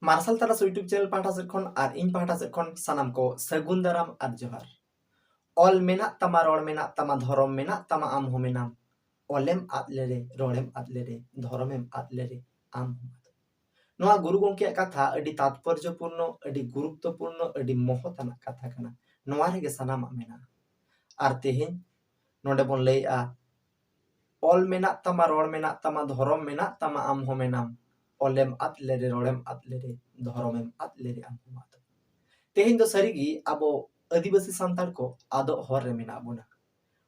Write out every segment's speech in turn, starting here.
Martial तारास YouTube channel पाहटा सेद खन और इन पाहटा सेद खन सानाम को सगुन दाराम और जोहार। ऑल मेना तमा रोड मेना तमा धरम मेना तमा आम हो मेनाम ऑलेम आदलेरे रोडेम आदलेरे धरमेम आदलेरे आम नोआ गुरु गोंके कथा अडी तात्पर्यपूर्ण अडी गुरुत्वपूर्ण अडी महत्वना कथा कना नोआ रेगे सानाम मेना और तेहें नोडे बोन लई आ ऑल मेना तमा रोड मेना तमा धरम मेना तमा आम हो मेनाम ऑलेम आदलेरे रोडेम आदलेरे धरमेम आदलेरे आम हो तेहें दो सरीगी आबो आदिवासी सांताड़ को आदो हर रे मेना बोना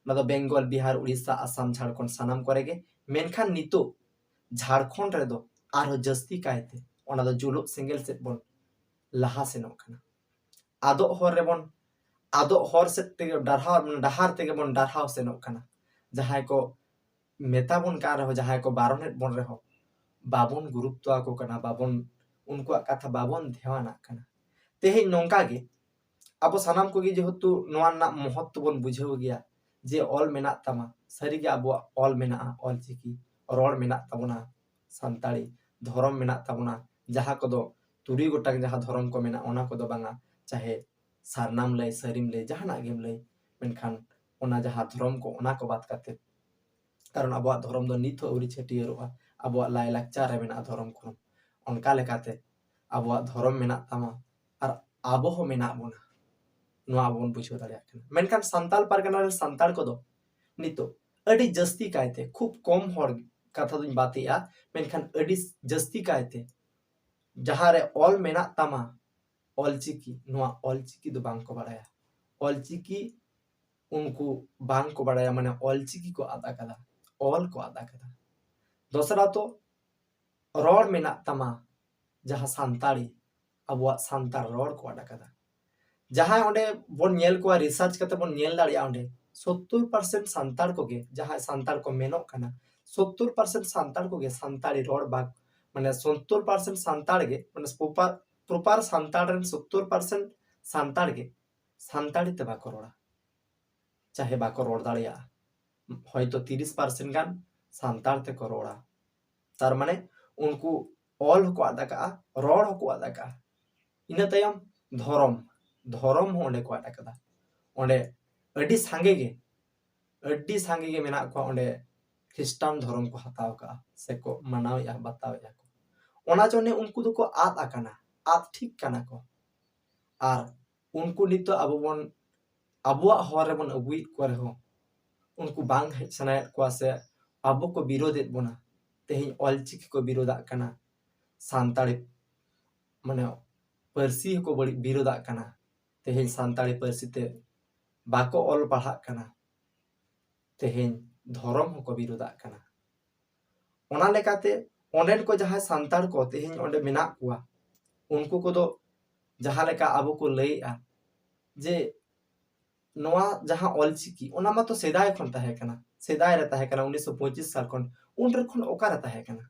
ना दो बेंगल बिहार उड़ीसा आसाम झारखंड सानाम करेगे मेनखान नितो झारखंड रे दो आरो जस्ती कायते ओना दो जुलुक सेंगेल सेट बोन लहा सेनोक खाना आदो हर रे बोन आदो हर सेट तेगे डहार तेगे बोन डहाव सेनोक खाना जहां को मेता बोन का रहो जहां को बारोनेट बोन रहो बाबोन गुरुत्व को कना बाबोन उनको कथा बाबोन ध्याना कना तेहे नोंका गे अब सानाम को जेहेतु महत्व बन बुझेव गया जे ऑल मेना तमा सरी गे अब ऑल मेना ऑल चिकी रोड मेना तबना संताड़ी धर्म मेना तबना जहाँ को तुरी गोटा जहाँ धर्म को मेना ओना को बांगा चाहे सारनाम लय सरीम लय जहाना गेम लय मेनखान ओना जहाँ धर्म को ओना को बात करते कारण अब धर्म दो नित अवरी छटियरोआ अब लाय लाचार रे मेना धर्म को उनका लेकाते अब धर्म मेना तमा और आबो हो मेना बोना नोआ बोन बुझो दाड़िया मेनखान संताल पारगना रे संताल को दो नितो अडी जस्ती कायते खूब कम हर कथा दुन बातेया मेनखान अडी जस्ती कायते जहां रे ऑल मेना तमा ऑल चिकी नोआ ऑल चिकी दो बांग को बाड़ाया ऑल चिकी उनको बांग को बाड़ाया माने ऑल चिकी को आदा कदा ऑल को आदा कदा दूसरा तो रोड मेना तमा जहां संताड़ी अब संताल रोड को आदा कदा जहां ओंडे बोन नेल को रिसर्च करते बोन नेल दाड़िया ओंडे 70% संताल को गे जहां संताल को मेनो कना 70% संताल को गे संताली रोड बाग माने 70% संताल गे माने प्रॉपर संताल रन 70% संताल गे संताली ते बाको रोड़ा चाहे बाको रोड दाड़िया होयतो 30% गान संताल ते को रोड़ा तार माने उनको ऑल को आदा का रोड को आदा का इना तयम धर्म हो ओंडे को आदा कदा ओंडे अडी सांगे गे मेना को ओंडे ख्रिस्टान धर्म को हताव का से को मनाव या बताव या को ओना जने उनको दो को आद आकाना आद ठीक काना को आर उनको नितो अब बोन अबुआ हर बोन अबुई को रहो उनको बांग सनाय को से अब को विरोध बोना तेही ऑलचिकी को विरोधा काना सांताड़ी माने परसी को बड़ी विरोधा काना तेहें सांताड़ी परसी ते बाको ऑल पढ़ा काना तेहें धर्म को विरोधा काना ओना लेकाते ओंडेन को जहां सांताड़ को तेहें ओंडे मेना कुआ उनको को दो जहां लेका अब को लईआ जे नोआ जहां ऑलचिकी ओना मा तो सेदाय खन ताहे काना सेदाय रे ताहे काना 1925 साल खन उन रे खन ओकार ताहे काना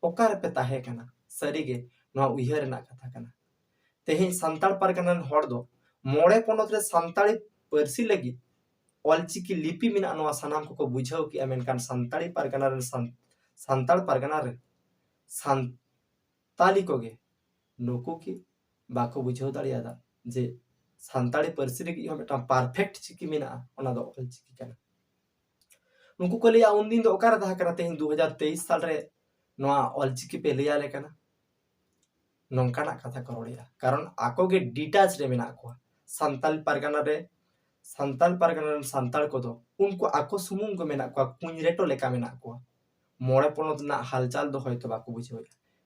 ओकार पे ताहे काना सरी गे नोआ उइहर ना कथा काना तेहें संताल पारगना हर दो मोड़े पोनत रे संताली परसी लगी ऑलचिकी लिपि मिना नोआ सनाम को बुझाव कि मेनकान संताली पारगना रे संताल पारगना रे संताली को गे नुको की बाको बुझाव दाड़िया दा जे संताली परसी रे कि मेटा परफेक्ट चिकी मिना ओना दो ऑलचिकी काना नुको को लिया उन दिन दो ओकार दा करा तेहें 2023 साल रे नोआ ऑलचिकी पे लिया ले काना नोंकाना कथा करोड़िया कारण आको गे डिटाच रे मेना को संताल पारगना रे संताल को दो उनको आको सुमुंग को मेना को कुंजरेटो लेका मेना को मोड़े पोनत ना हालचाल दो होयतो बाको बुझेया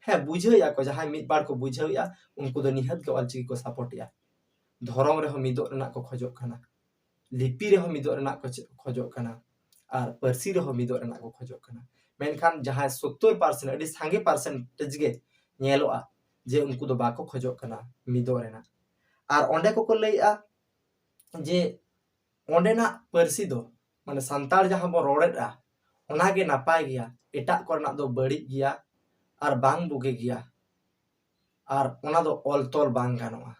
है बुझेया को जहां मिद बार को बुझेया उनको दो निहत के ऑलचिकी को सपोर्टिया धरम रे हो मिदो ना को खोजो खाना लिपि रे हो मिदो ना को खोजो खाना और परसी रे हो मिदो ना को खोजो खाना मेनखान जहां 70% अडी सांगे परसेंटेज गे नेलोआ जे उनको दो बाको खोजो कना मिदो रेना और ओंडे को लईआ जे ओंडे ना परसी दो माने संताल जहां बो रोड़ेडा ओना गे नापाय गया एटा करना दो बड़ी गया और बांग बुगे गया और ओना दो ऑल तोल बांग गानोआ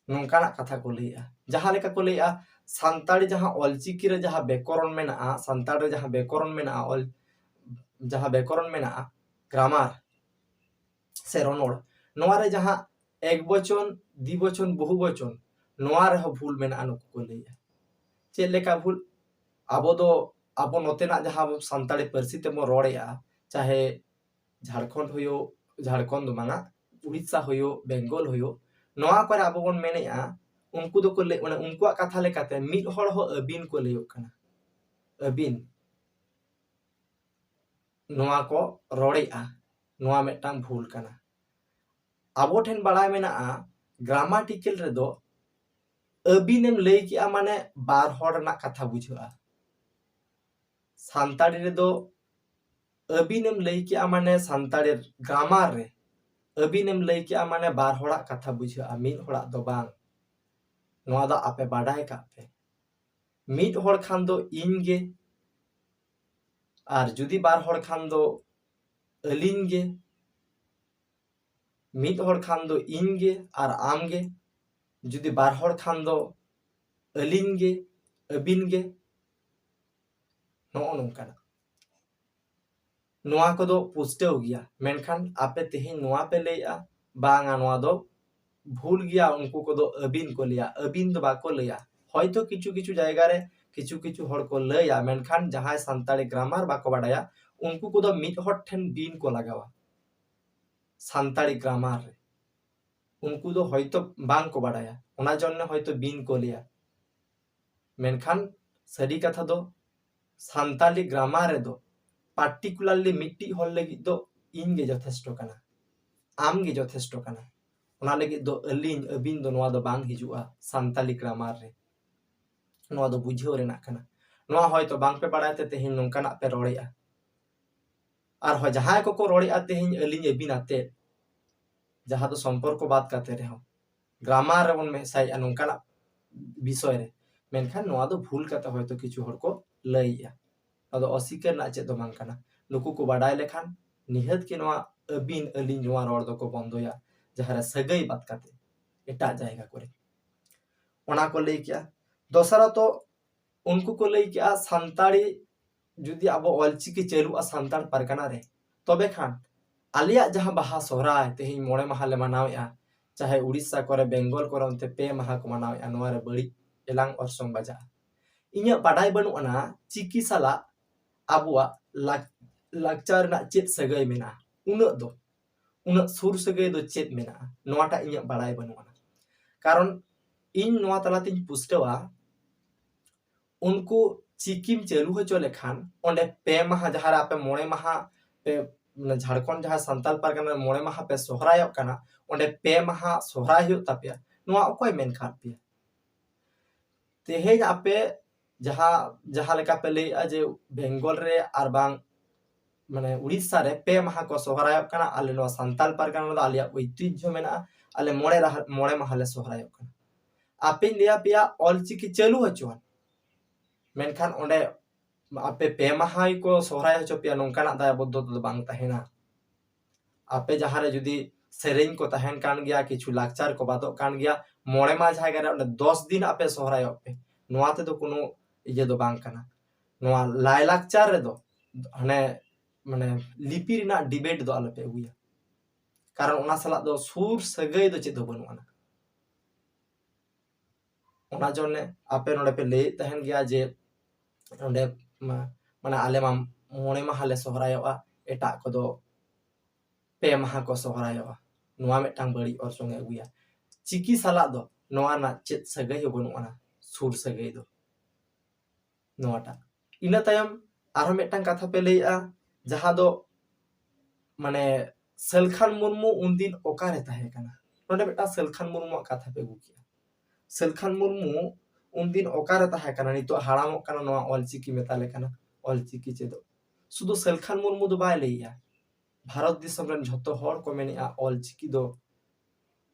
नोंकाना कथा को लईआ जहां लेका को लईआ संताली जहां ऑलचिकी रे जहां बेकरण मेना संताल रे जहां बेकरण मेना ऑल जहां बेकरण मेना ग्रामार से रोनोड़ नोआ रे जहां एक वचन द्विवचन बहुवचन नोआ रे भूल मेना नुकु को लैया चेद लेका भूल आबो दो आबो नोतेना जहां सानताड़ी पार्सी तेमो रोड़ेया चाहे झारखंड होयो झारखंड मांगा उड़ीसा होयो बेंगल होयो नोआ करे आबो बन मेनेया उनको दो को ले उनको कथा लेकाते मिद हड़ हो अबिन को लैयो कना अबिन नोआ को रोड़ेया नोआ मेटांग भूल कना आबो ठेन बड़ाय मेना ग्रामाटिकल रे दो अबिनेम लई किया माने बार हड़ ना कथा बुझा सानताड़ी रे दो अबिनेम लई किया माने सानताड़ी ग्रामार रे अबिनेम लई किया माने बार हड़ा कथा बुझा मिद हड़ा दो बांग नोआ दो आपे बाडाय का पे मिद हड़ खान दो इन गे आर जुदी बार हड़ खान दो अलिन गे मिद हड़ खान दो इन गे आर आम गे जुदी बार हड़ खान दो अलिन गे अबिन गे नो नोंकाना नोआ को दो पुष्टव गया मेनखान आपे तेहें नोआ पे लेया बांगा नोआ दो भूल गया उनको को दो अबिन को लिया अबिन दो बाको लिया हयतो किछु किछु जायगा रे किछु किछु हड़ को लया मेनखान जहां सानताड़ी ग्रामार बाको बाडाया उनको को दो मिद हड़ ठेन बिन को लगावा सानताड़ी ग्रामार रे उनको दो हयतो बांग को बाडाया ओना जन्ने हयतो बिन को लिया मेनखान सरी कथा दो सानताड़ी ग्रामार रे दो पार्टिकुलारली मिट्टी हड़ लगी दो इन गे यथेष्ट कना आम गे यथेष्ट कना ओना लगी दो अलिन अबिन दो नोआ दो बांग हिजुआ सानताली ग्रामार रे नोआ दो बुझेव रेना कना नोआ हयतो बांग पे बाडायते तेहें नोंकाना पे रोड़ेया आर हो जहां को रोड़ेया तेहें अलिन अबिन आते जहां दो संपर्क बात काते रहो ग्रामार रे बन मेसाय नोंकाना विषय रे मेनखान नोआ दो भूल काते हयतो किछु हड़ को लैया अदो असिकर ना चेद दो बांग कना नुकु को बाडाय लेखान निहत के नोआ अबिन अलिन नोआ रोड़ दो को बंदोया जहां सगई बात काते एटा जायगा करे ओना को लई किया दोसरा तो उनको को लई किया सानताड़ी जुदी आबो ऑलचिकी चालू सानताड़ परगना रे तबे खान आलिया जहां बाहा सोहराय तेहिं मोड़े माह ले मनावेया चाहे उड़ीसा करे बेंगल करे उनते पे माह को मनावेया नोआ रे बड़ी एलांग अरसोंग बाजा इnya बाडाय बनुआना चिकी साला आबुआ लाकचार ना चेत सगई मेना उन सुर सगई दो चेत मेना नोआटा इnya बाडाय बनुआना कारण इन नोआ तलातिन पुष्टवा उनको चिकिम चालू हचो लेखान ओंडे पे माह जहां आपे मोड़े माह पे झारखंड जहां सानताल परगना मोड़े माह पे सोहराय कना ओंडे पे माह सोहराय हुयो तापिया नोआ अकोय मेन खात पिया तेहेज आपे जहां लेका पे लैया जे बेंगल रे आर बांग माने उड़ीसा रे पे माह को सोहराय कना आले नोआ सानताल परगना दो आलिया ऐतिह्य मेना आले मोड़े माह ले सोहराय कना आपे लिया पिया ऑलचिकी चालू हचोन मेनखान ओंडे आपे पे माह को सोहराय हचो पिया नोंकाना दाया बद्ध दो बांग तहेना आपे जहां रे जुदी सेरेन को तहेन कान गया किछु लाकचार को बातो कान गया मोड़े माह जायगा रे 10 दिन आपे सोहराय पे नोआ ते दो कोनो इजे दो बांग कना नोआ लाय लाकचार रे दो हने माने लिपि रिना डिबेट दो आलोपे अगुया कारण ओना साला दो सुर सगई दो चेद दो बनुआना ओना जने आपे नोडे पे ले तहेन गया जे ओंडे माने आले मा मोड़े माह ले सोहरायवा एटा को दो पे माह को सोहरायवा नोआ मेटांग बड़ी अरसोंग अगुया चिकी साला दो नोआ ना चेत सगई हो बनुआना सुर सगई दो नोआटा इना तायम आरो मेटांग कथा पे लैया जहां दो माने सलखान मुर्मू उनदिन ओकारे ताहे कना नोडे बेटा सलखान मुर्मू कथा पे गुकिया सलखान मुर्मू उनदिन ओकारे ताहे कना नितो हाड़ामो कना नोआ ऑलचिकी मेताले कना ऑलचिकी चेदो सुदो सलखान मुर्मू दो बाय लैया भारत दिसम रन झतो हड़ को मेनिया ऑलचिकी दो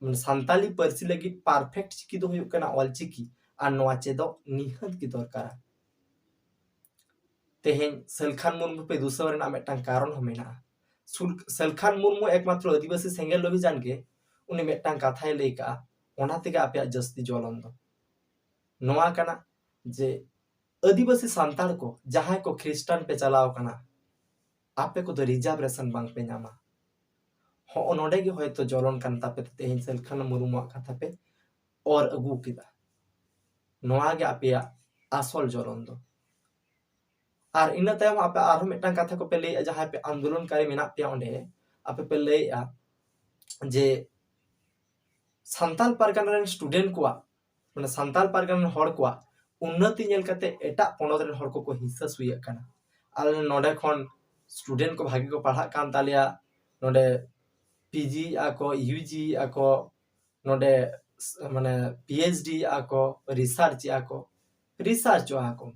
माने सानताली पार्सी लगी परफेक्ट चिकी दो हुयो कना ऑलचिकी आ नोआ चेदो निहत की दरकार तेहें सलखान मुर्मू पे दूसरा रेना मेटांग कारण हो मेना सलखान मुर्मू एकमात्र आदिवासी सेंगेल लोभी जान के उनी मेटांग कथाय लई का ओना तेगे आपे जस्ती जलन दो नोआ कना जे आदिवासी सानताड़ को जहां को ख्रिस्टान पे चलाव कना आपे को तो रिजर्वेशन बांग पे नामा हो नोडे गे होयतो जलन कान तापे तेहेन सेलखन मुरुमुआ कथा पे और अगू किदा नोआ गे आपेया आसल जलन दो और इन तायम आपे आरो मिटन कथा को पे ले जहां पे आंदोलनकारी मेना पे ओंडे आपे पे ले जे संताल पारगाना स्टूडेंट को माने संताल पारगाना हर को उन्नति नेल कते एटा पोनोत रेन हर को हिस्सा सुइया काना आले नोडे खन स्टूडेंट को भागी को पढ़ा कान तालिया नोडे पीजी आको यूजी आको नोडे माने पीएचडी आको रिसर्च आको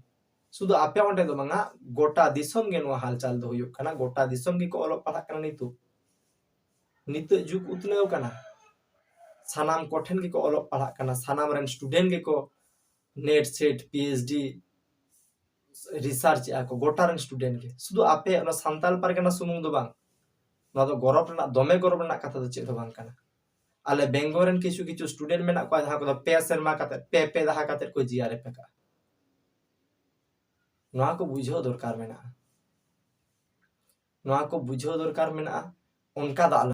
सुदु आपे ओंडे दो मंगा गोटा दिसम गे नो हालचाल दो हुयुक काना गोटा दिसम गे को ओलो पढ़ा काना नितु जुग उतनेव काना सानाम कोठेन गे को ओलो पढ़ा काना सानाम रेन स्टूडेंट गे को नेट सेट पीएचडी रिसर्च आको गोटा रेन स्टूडेंट गे सुदु आपे ना संताल पारगाना सुमुंग दो बांग ना दो गौरव रेना दोमे गौरव रेना कथा दो चेद दो बांग काना आले बेंगोल रेन किछु स्टूडेंट मेना को जहां को पे शर्मा काते पे दहा काते को जियारे पेका नोआ को बुझो दरकार मेना नोआ को बुझो दरकार मेना उनका दा